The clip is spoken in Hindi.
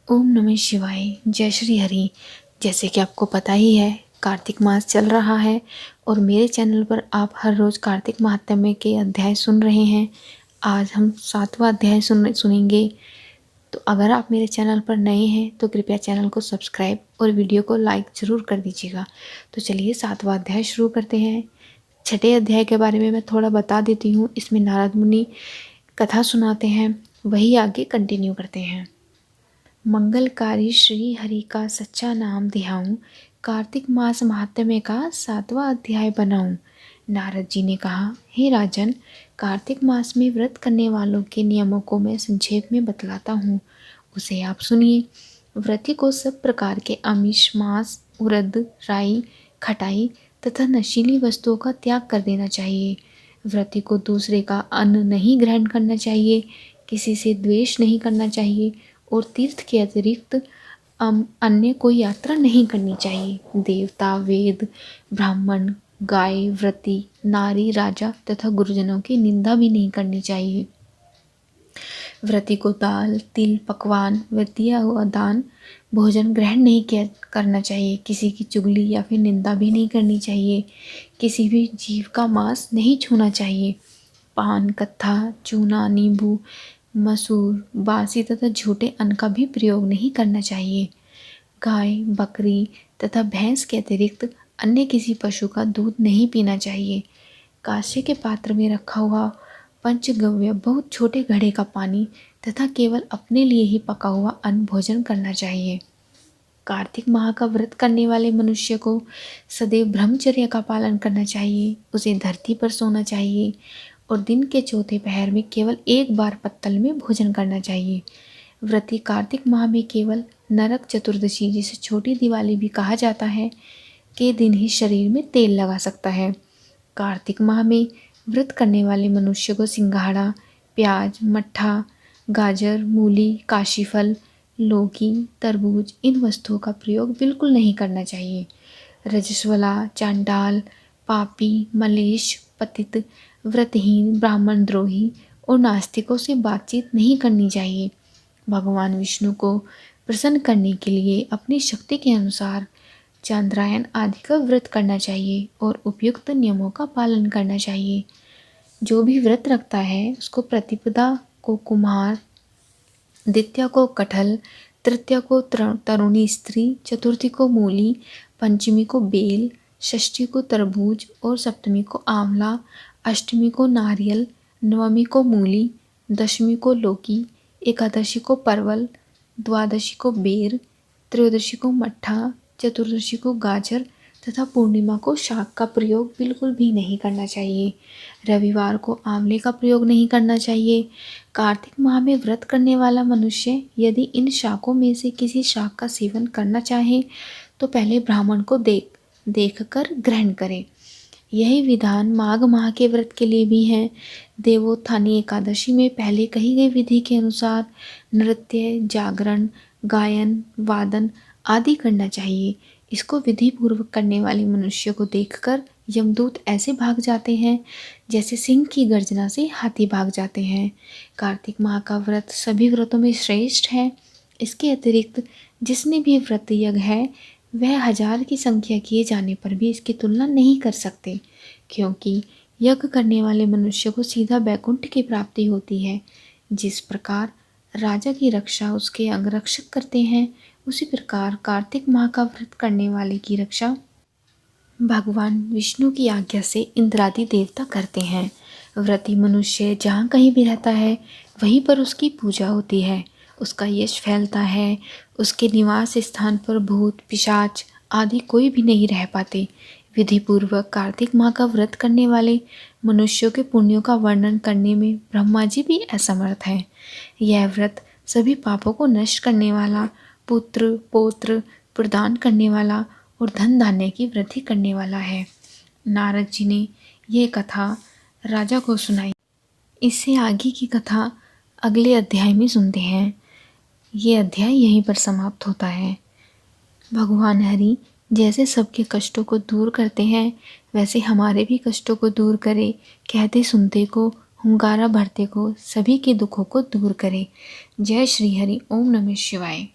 ओम नमः शिवाय। जय श्री हरि। जैसे कि आपको पता ही है, कार्तिक मास चल रहा है और मेरे चैनल पर आप हर रोज़ कार्तिक महात्म्य के अध्याय सुन रहे हैं। आज हम 7वां अध्याय सुनेंगे। तो अगर आप मेरे चैनल पर नए हैं तो कृपया चैनल को सब्सक्राइब और वीडियो को लाइक ज़रूर कर दीजिएगा। तो चलिए 7वां अध्याय शुरू करते हैं। छठे अध्याय के बारे में मैं थोड़ा बता देती हूँ। इसमें नारद मुनि कथा सुनाते हैं, वही आगे कंटिन्यू करते हैं। मंगलकारी श्री हरि का सच्चा नाम धियाऊं, कार्तिक मास महात्म्य का 7वां अध्याय बनाऊं। नारद जी ने कहा, हे राजन, कार्तिक मास में व्रत करने वालों के नियमों को मैं संक्षेप में बतलाता हूँ, उसे आप सुनिए। व्रती को सब प्रकार के आमिष, मांस, उड़द, राई, खटाई तथा नशीली वस्तुओं का त्याग कर देना चाहिए। व्रती को दूसरे का अन्न नहीं ग्रहण करना चाहिए, किसी से द्वेष नहीं करना चाहिए और तीर्थ के अतिरिक्त अन्य कोई यात्रा नहीं करनी चाहिए। देवता, वेद, ब्राह्मण, गाय, व्रती, नारी, राजा तथा गुरुजनों की निंदा भी नहीं करनी चाहिए। व्रती को दाल, तिल, पकवान व दिया हुआ दान भोजन ग्रहण नहीं करना चाहिए। किसी की चुगली या फिर निंदा भी नहीं करनी चाहिए। किसी भी जीव का मांस नहीं छूना चाहिए। पान, कत्था, चूना, नींबू, मसूर, बासी तथा झूठे अन्न का भी प्रयोग नहीं करना चाहिए। गाय, बकरी तथा भैंस के अतिरिक्त अन्य किसी पशु का दूध नहीं पीना चाहिए। कांसे के पात्र में रखा हुआ पंचगव्य बहुत छोटे घड़े का पानी तथा केवल अपने लिए ही पका हुआ अन्न भोजन करना चाहिए। कार्तिक माह का व्रत करने वाले मनुष्य को सदैव ब्रह्मचर्य का पालन करना चाहिए। उसे धरती पर सोना चाहिए और दिन के चौथे पहर में केवल एक बार पत्तल में भोजन करना चाहिए। व्रती कार्तिक माह में केवल नरक चतुर्दशी, जिसे छोटी दिवाली भी कहा जाता है, के दिन ही शरीर में तेल लगा सकता है। कार्तिक माह में व्रत करने वाले मनुष्य को सिंघाड़ा, प्याज, मट्ठा, गाजर, मूली, काशीफल, लौकी, तरबूज इन वस्तुओं का प्रयोग बिल्कुल नहीं करना चाहिए। रजस्वला, चांडाल, पापी, मलेश, पतित, व्रतहीन, ब्राह्मण द्रोही और नास्तिकों से बातचीत नहीं करनी चाहिए। भगवान विष्णु को प्रसन्न करने के लिए अपनी शक्ति के अनुसार चांद्रायन आदि का व्रत करना चाहिए और उपयुक्त नियमों का पालन करना चाहिए। जो भी व्रत रखता है उसको प्रतिपदा को कुम्हार, द्वितीया को कटहल, तृतीया को तरुणी स्त्री, चतुर्थी को मूली, पंचमी को बेल, षष्ठी को तरबूज और सप्तमी को आंवला, अष्टमी को नारियल, नवमी को मूली, दशमी को लौकी, एकादशी को परवल, द्वादशी को बेर, त्रयोदशी को मट्ठा, चतुर्दशी को गाजर तथा पूर्णिमा को शाक का प्रयोग बिल्कुल भी नहीं करना चाहिए। रविवार को आंवले का प्रयोग नहीं करना चाहिए। कार्तिक माह में व्रत करने वाला मनुष्य यदि इन शाकों में से किसी शाक का सेवन करना चाहे तो पहले ब्राह्मण को देखकर ग्रहण करे। यही विधान माघ माह के व्रत के लिए भी है। देवोत्थानी एकादशी में पहले कही गई विधि के अनुसार नृत्य, जागरण, गायन, वादन आदि करना चाहिए। इसको विधि पूर्वक करने वाले मनुष्य को देखकर यमदूत ऐसे भाग जाते हैं जैसे सिंह की गर्जना से हाथी भाग जाते हैं। कार्तिक माह का व्रत सभी व्रतों में श्रेष्ठ है। इसके अतिरिक्त जिसने भी व्रत यज्ञ है वह 1000 की संख्या किए जाने पर भी इसकी तुलना नहीं कर सकते, क्योंकि यज्ञ करने वाले मनुष्य को सीधा बैकुंठ की प्राप्ति होती है। जिस प्रकार राजा की रक्षा उसके अंगरक्षक करते हैं, उसी प्रकार कार्तिक माह का व्रत करने वाले की रक्षा भगवान विष्णु की आज्ञा से इंद्रादि देवता करते हैं। व्रती मनुष्य जहाँ कहीं भी रहता है वहीं पर उसकी पूजा होती है, उसका यश फैलता है। उसके निवास स्थान पर भूत, पिशाच आदि कोई भी नहीं रह पाते। विधि पूर्वक कार्तिक माह का व्रत करने वाले मनुष्यों के पुण्यों का वर्णन करने में ब्रह्मा जी भी असमर्थ हैं। यह व्रत सभी पापों को नष्ट करने वाला, पुत्र पौत्र प्रदान करने वाला और धन धान्य की वृद्धि करने वाला है। नारद जी ने यह कथा राजा को सुनाई। इससे आगे की कथा अगले अध्याय में सुनते हैं। ये अध्याय यहीं पर समाप्त होता है। भगवान हरि जैसे सबके कष्टों को दूर करते हैं वैसे हमारे भी कष्टों को दूर करे, कहते सुनते को, हुंकारा भरते को, सभी के दुखों को दूर करे। जय श्री हरि। ओम नमः शिवाय।